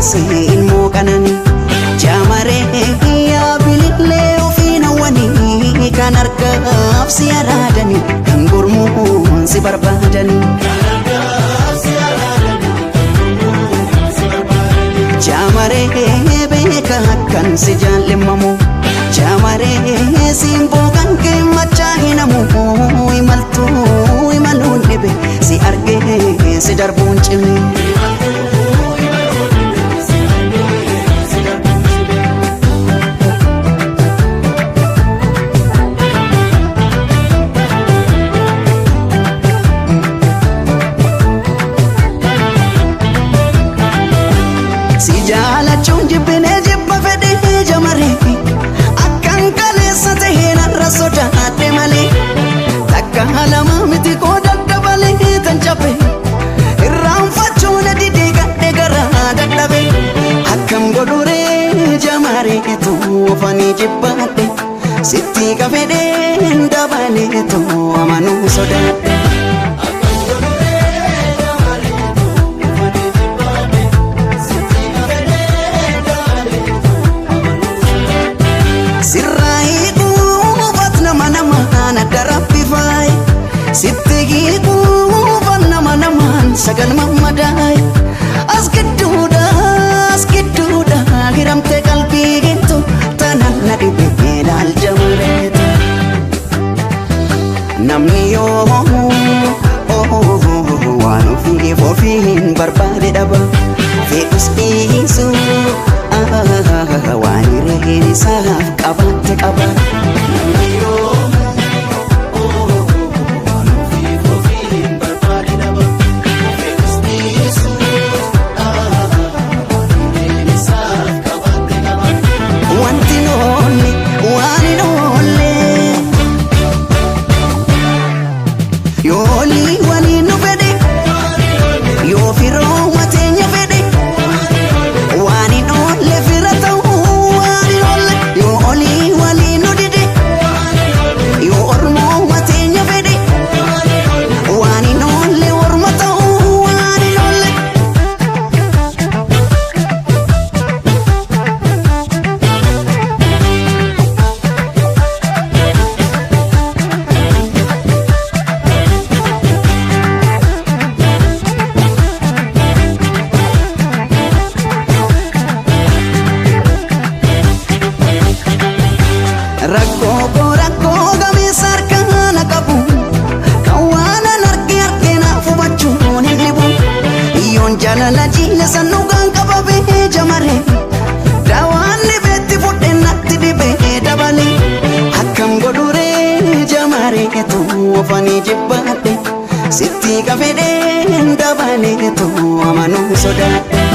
sin mukanani jamare ya bilile ofina wani kan argaf si aradani kan gurmu si barbadani jamare beka kan si jallimamu jamare simbo kan ke machahinamu imaltu imalun nebe si arge si darbun chimi si jala chunji bine jibba fede jamare akkan kale satehena rasoda ate male takka halama miti ko daddabale tanchape irram fachuna dide gadde gara daddabe akkam godure jamare tu fani jibbate sitti ka fede ndabale tu amanu sodate sittigi kuban nama sagal mamadai askeduda hiramte kalbi gitu tanan nadi bedal jamret namni yo wanu fi fofihin barbade daba fi uspisu wani rehini sahaf kabate kabat namni yo Rakko gami sarkana kabu kawana narki arkena fubachun hibu iyon jalala jile sanugan kababe jamare dawani beti fudde natti dibe dabale akkam godure jamare tu fani jibbate sitti ka fede dabale tu amanu sodate